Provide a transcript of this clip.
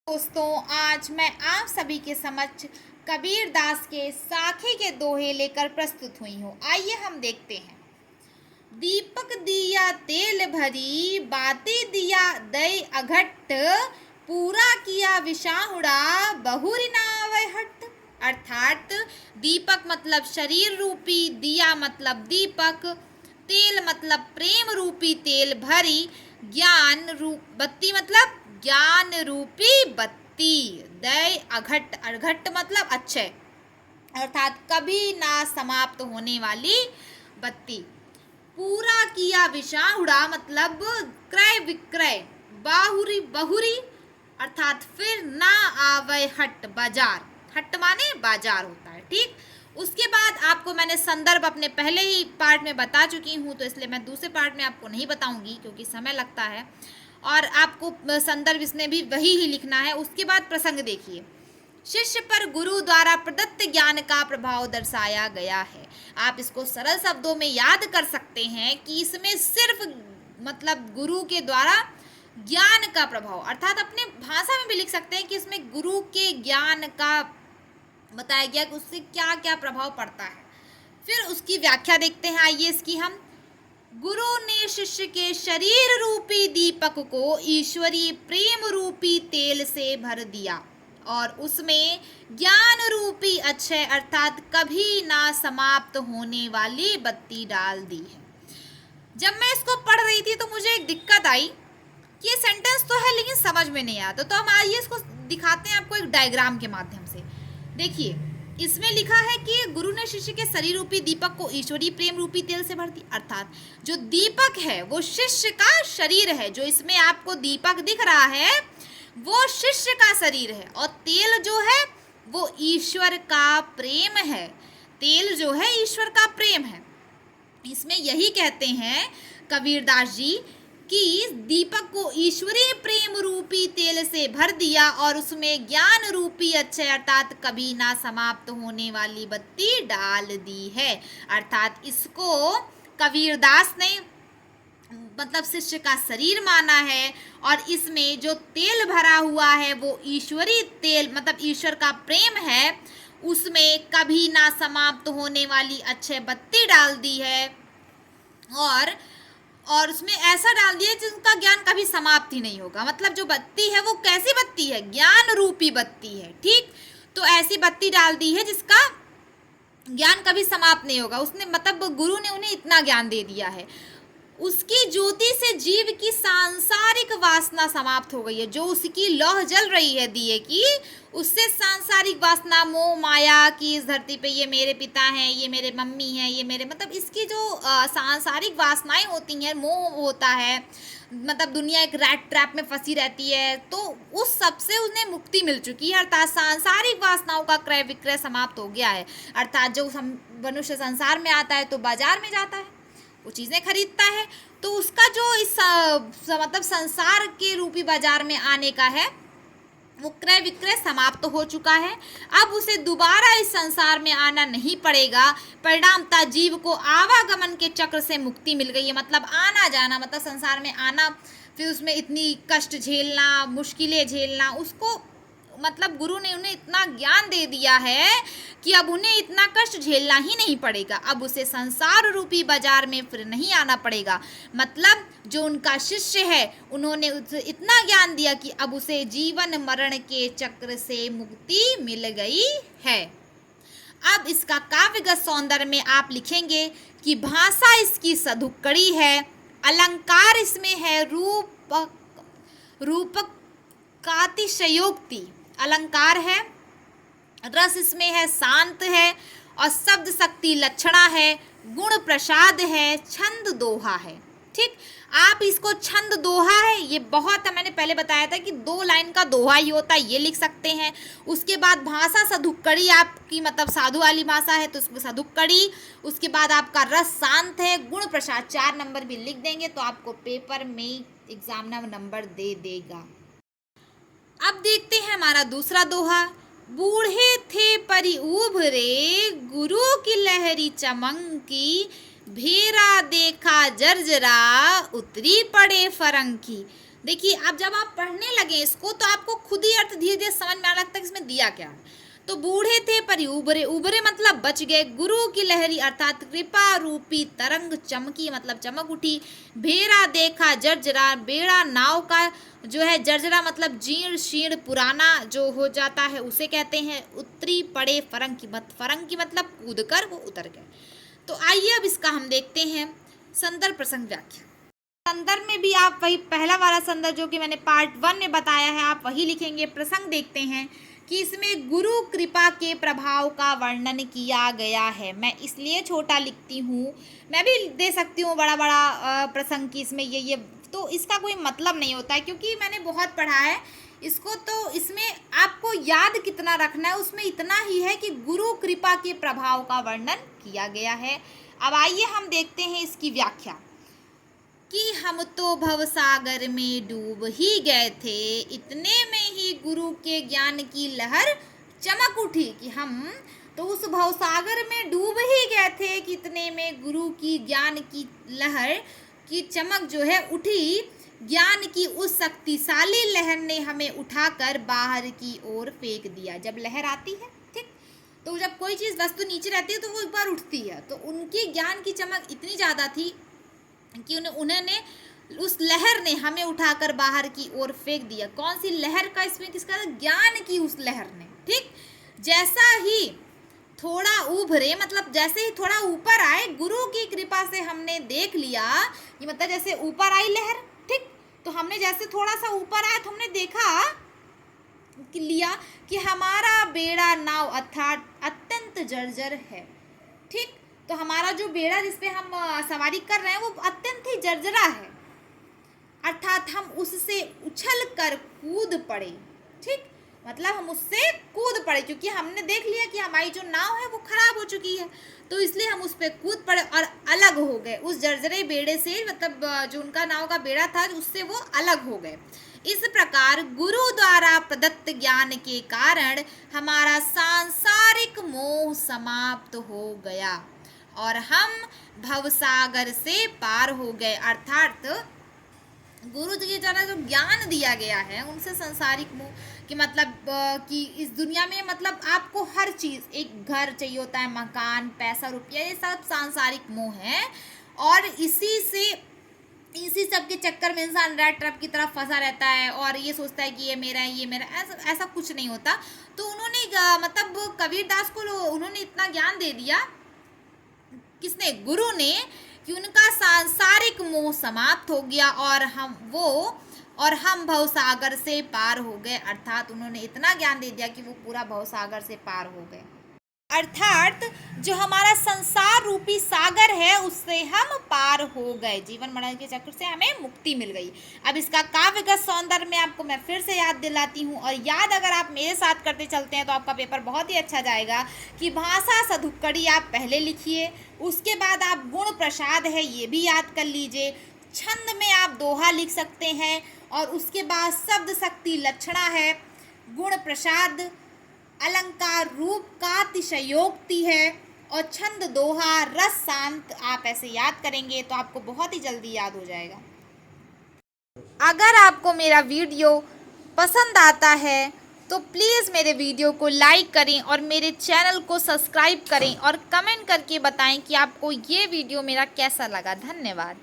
दोस्तों, आज मैं आप सभी के समक्ष कबीर दास के साखी के दोहे लेकर प्रस्तुत हुई हूँ। आइए हम देखते हैं। दीपक दिया तेल भरी, बाती दिया दई अघट, पूरा किया विषाहुड़ा, बहुरी नावै हट। अर्थात दीपक मतलब शरीर रूपी, दिया मतलब दीपक, तेल मतलब प्रेम रूपी तेल भरी, ज्ञान रूप बत्ती मतलब ज्ञान रूपी बत्ती, दय अघट, अघट मतलब अक्षय अर्थात कभी ना समाप्त होने वाली बत्ती। पूरा किया विषाहुड़ा मतलब क्रय विक्रय, बाहुरी बहुरी अर्थात फिर ना आवे हट, बाजार, हट माने बाजार होता है। ठीक, उसके बाद आपको मैंने संदर्भ अपने पहले ही पार्ट में बता चुकी हूँ, तो इसलिए मैं दूसरे पार्ट में आपको नहीं बताऊंगी क्योंकि समय लगता है और आपको संदर्भ इसमें भी वही ही लिखना है। उसके बाद प्रसंग देखिए। शिष्य पर गुरु द्वारा प्रदत्त ज्ञान का प्रभाव दर्शाया गया है। आप इसको सरल शब्दों में याद कर सकते हैं कि इसमें सिर्फ मतलब गुरु के द्वारा ज्ञान का प्रभाव, अर्थात अपने भाषा में भी लिख सकते हैं कि इसमें गुरु के ज्ञान का बताया गया कि उससे क्या क्या प्रभाव पड़ता है। फिर उसकी व्याख्या देखते हैं। आइए इसकी हम। गुरु ने शिष्य के शरीर रूपी दीपक को ईश्वरीय प्रेम रूपी तेल से भर दिया और उसमें ज्ञान रूपी अक्षय अर्थात कभी ना समाप्त होने वाली बत्ती डाल दी है। जब मैं इसको पढ़ रही थी तो मुझे एक दिक्कत आई कि ये सेंटेंस तो है लेकिन समझ में नहीं आता। तो हम आइए इसको दिखाते हैं आपको एक डायग्राम के माध्यम से। देखिए, इसमें लिखा है कि गुरु ने शिष्य के शरीर रूपी दीपक को ईश्वरीय प्रेम रूपी तेल से भर दी, अर्थात जो दीपक है वो शिष्य का शरीर है। जो इसमें आपको दीपक दिख रहा है वो शिष्य का शरीर है और तेल जो है वो ईश्वर का प्रेम है। तेल जो है ईश्वर का प्रेम है। इसमें यही कहते हैं कबीरदास जी कि दीपक को ईश्वरीय प्रेम रूपी तेल से भर दिया और उसमें ज्ञान रूपी अक्षय अर्थात कभी ना समाप्त होने वाली बत्ती डाल दी है। अर्थात इसको कबीरदास ने मतलब शिष्य का शरीर माना है और इसमें जो तेल भरा हुआ है वो ईश्वरीय तेल मतलब ईश्वर का प्रेम है। उसमें कभी ना समाप्त होने वाली अक्षय बत्ती डाल दी है और उसमें ऐसा डाल दिया जिसका ज्ञान कभी समाप्त ही नहीं होगा। मतलब जो बत्ती है वो कैसी बत्ती है? ज्ञान रूपी बत्ती है। ठीक, तो ऐसी बत्ती डाल दी है जिसका ज्ञान कभी समाप्त नहीं होगा। उसने मतलब गुरु ने उन्हें इतना ज्ञान दे दिया है। उसकी ज्योति से जीव की सांसारिक वासना समाप्त हो गई है। जो उसकी लौह जल रही है दिए की, उससे सांसारिक वासना, मोह माया की इस धरती पे ये मेरे पिता हैं, ये मेरे मम्मी हैं, ये मेरे मतलब इसकी जो सांसारिक वासनाएं होती हैं, मोह होता है, मतलब दुनिया एक रैट ट्रैप में फंसी रहती है, तो उस सब से उन्हें मुक्ति मिल चुकी है। अर्थात सांसारिक वासनाओं का क्रय विक्रय समाप्त हो गया है। अर्थात जो मनुष्य संसार में आता है तो बाजार में जाता है, वो चीज़ें खरीदता है, तो उसका जो इस मतलब संसार के रूपी बाजार में आने का है वो क्रय विक्रय समाप्त हो चुका है। अब उसे दोबारा इस संसार में आना नहीं पड़ेगा। परिणामतः जीव को आवागमन के चक्र से मुक्ति मिल गई है। मतलब आना जाना, मतलब संसार में आना, फिर उसमें इतनी कष्ट झेलना, मुश्किलें झेलना, उसको मतलब गुरु ने उन्हें इतना ज्ञान दे दिया है कि अब उन्हें इतना कष्ट झेलना ही नहीं पड़ेगा। अब उसे संसार रूपी बाजार में फिर नहीं आना पड़ेगा। मतलब जो उनका शिष्य है उन्होंने उसे इतना ज्ञान दिया कि अब उसे जीवन मरण के चक्र से मुक्ति मिल गई है। अब इसका काव्यगत सौंदर्य में आप लिखेंगे कि भाषा इसकी सधुक्कड़ी है, अलंकार इसमें है रूपक कातिशयोक्ति अलंकार है, रस इसमें है शांत है और शब्द शक्ति लक्षणा है, गुण प्रसाद है, छंद दोहा है। ठीक, आप इसको छंद दोहा है, ये बहुत है, मैंने पहले बताया था कि 2 लाइन का दोहा ही होता है, ये लिख सकते हैं। उसके बाद भाषा सधुक्कड़ी आपकी मतलब साधु वाली भाषा है तो उसमें सधुक्कड़ी। उसके बाद आपका रस शांत है, गुण प्रसाद 4 नंबर भी लिख देंगे तो आपको पेपर में एग्जामिनर नंबर दे देगा। अब देखते हैं हमारा दूसरा दोहा। बूढ़े थे परी उभरे, गुरु की लहरी चमंकी, भेरा देखा जर्जरा, उतरी पड़े फरंकी। देखिए, अब जब आप पढ़ने लगे इसको तो आपको खुद ही अर्थ धीरे धीरे समझ में आने लगता है कि इसमें दिया क्या है। तो बूढ़े थे पर उबरे, उबरे मतलब बच गए। गुरु की लहरी अर्थात कृपा रूपी तरंग चमकी मतलब चमक उठी। भेरा देखा जर्जरा, बेड़ा नाव का जो है जर्जरा मतलब जीर्ण शीर्ण पुराना जो हो जाता है उसे कहते हैं। उतरी पड़े फरंग की मतलब कूद कर वो उतर गए। तो आइए अब इसका हम देखते हैं संदर्भ प्रसंग व्याख्या। संदर्भ में भी आप वही पहला वाला संदर्भ जो कि मैंने पार्ट 1 में बताया है आप वही लिखेंगे। प्रसंग देखते हैं कि इसमें गुरु कृपा के प्रभाव का वर्णन किया गया है। मैं इसलिए छोटा लिखती हूँ, मैं भी दे सकती हूँ बड़ा बड़ा प्रसंग की इसमें ये तो इसका कोई मतलब नहीं होता है क्योंकि मैंने बहुत पढ़ा है इसको। तो इसमें आपको याद कितना रखना है उसमें इतना ही है कि गुरु कृपा के प्रभाव का वर्णन किया गया है। अब आइए हम देखते हैं इसकी व्याख्या कि हम तो भवसागर में डूब ही गए थे, इतने में ही गुरु के ज्ञान की लहर चमक उठी। कि हम तो उस भवसागर में डूब ही गए थे कि इतने में गुरु की ज्ञान की लहर की चमक जो है उठी। ज्ञान की उस शक्तिशाली लहर ने हमें उठाकर बाहर की ओर फेंक दिया। जब लहर आती है ठीक, तो जब कोई चीज़ वस्तु नीचे रहती है तो वो एक बार उठती है। तो उनकी ज्ञान की चमक इतनी ज़्यादा थी कि उन्होंने उस लहर ने हमें उठाकर बाहर की ओर फेंक दिया। कौन सी लहर का इसमें किसका? ज्ञान की उस लहर ने। ठीक, जैसा ही थोड़ा उभरे मतलब जैसे ही थोड़ा ऊपर आए, गुरु की कृपा से हमने देख लिया ये मतलब जैसे ऊपर आई लहर ठीक, तो हमने जैसे थोड़ा सा ऊपर आया तो हमने देखा लिया कि हमारा बेड़ा नाव अर्थात अत्यंत जर्जर है। ठीक, तो हमारा जो बेड़ा जिसपे हम सवारी कर रहे हैं वो अत्यंत ही जर्जरा है, अर्थात हम उससे उछल कर कूद पड़े। ठीक, मतलब हम उससे कूद पड़े क्योंकि हमने देख लिया कि हमारी जो नाव है वो खराब हो चुकी है, तो इसलिए हम उस पर कूद पड़े और अलग हो गए उस जर्जरे बेड़े से। मतलब जो उनका नाव का बेड़ा था उससे वो अलग हो गए। इस प्रकार गुरु द्वारा प्रदत्त ज्ञान के कारण हमारा सांसारिक मोह समाप्त हो गया और हम भवसागर से पार हो गए। अर्थात गुरु जी के द्वारा जो ज्ञान दिया गया है उनसे सांसारिक मोह कि मतलब कि इस दुनिया में मतलब आपको हर चीज़, एक घर चाहिए होता है, मकान, पैसा, रुपया, ये सब सांसारिक मोह है। और इसी सब के चक्कर में इंसान रैट ट्रैप की तरफ फंसा रहता है और ये सोचता है कि ये मेरा है, ये मेरा, ऐसा कुछ नहीं होता। तो उन्होंने मतलब कबीरदास को उन्होंने इतना ज्ञान दे दिया, किसने? गुरु ने, कि उनका सांसारिक मोह समाप्त हो गया और हम भवसागर से पार हो गए। अर्थात उन्होंने इतना ज्ञान दे दिया कि वो पूरा भवसागर से पार हो गए। अर्थात जो हमारा संसार रूपी सागर है उससे हम पार हो गए, जीवन मरण के चक्र से हमें मुक्ति मिल गई। अब इसका काव्यगत सौंदर्य में आपको मैं फिर से याद दिलाती हूँ, और याद अगर आप मेरे साथ करते चलते हैं तो आपका पेपर बहुत ही अच्छा जाएगा। कि भाषा सधुक्कड़ी आप पहले लिखिए, उसके बाद आप गुण प्रसाद है ये भी याद कर लीजिए। छंद में आप दोहा लिख सकते हैं और उसके बाद शब्द शक्ति लक्षणा है, गुण प्रसाद, अलंकार रूप का अतिशयोक्ति है और छंद दोहा रस शांत। आप ऐसे याद करेंगे तो आपको बहुत ही जल्दी याद हो जाएगा। अगर आपको मेरा वीडियो पसंद आता है तो प्लीज़ मेरे वीडियो को लाइक करें और मेरे चैनल को सब्सक्राइब करें और कमेंट करके बताएं कि आपको ये वीडियो मेरा कैसा लगा। धन्यवाद।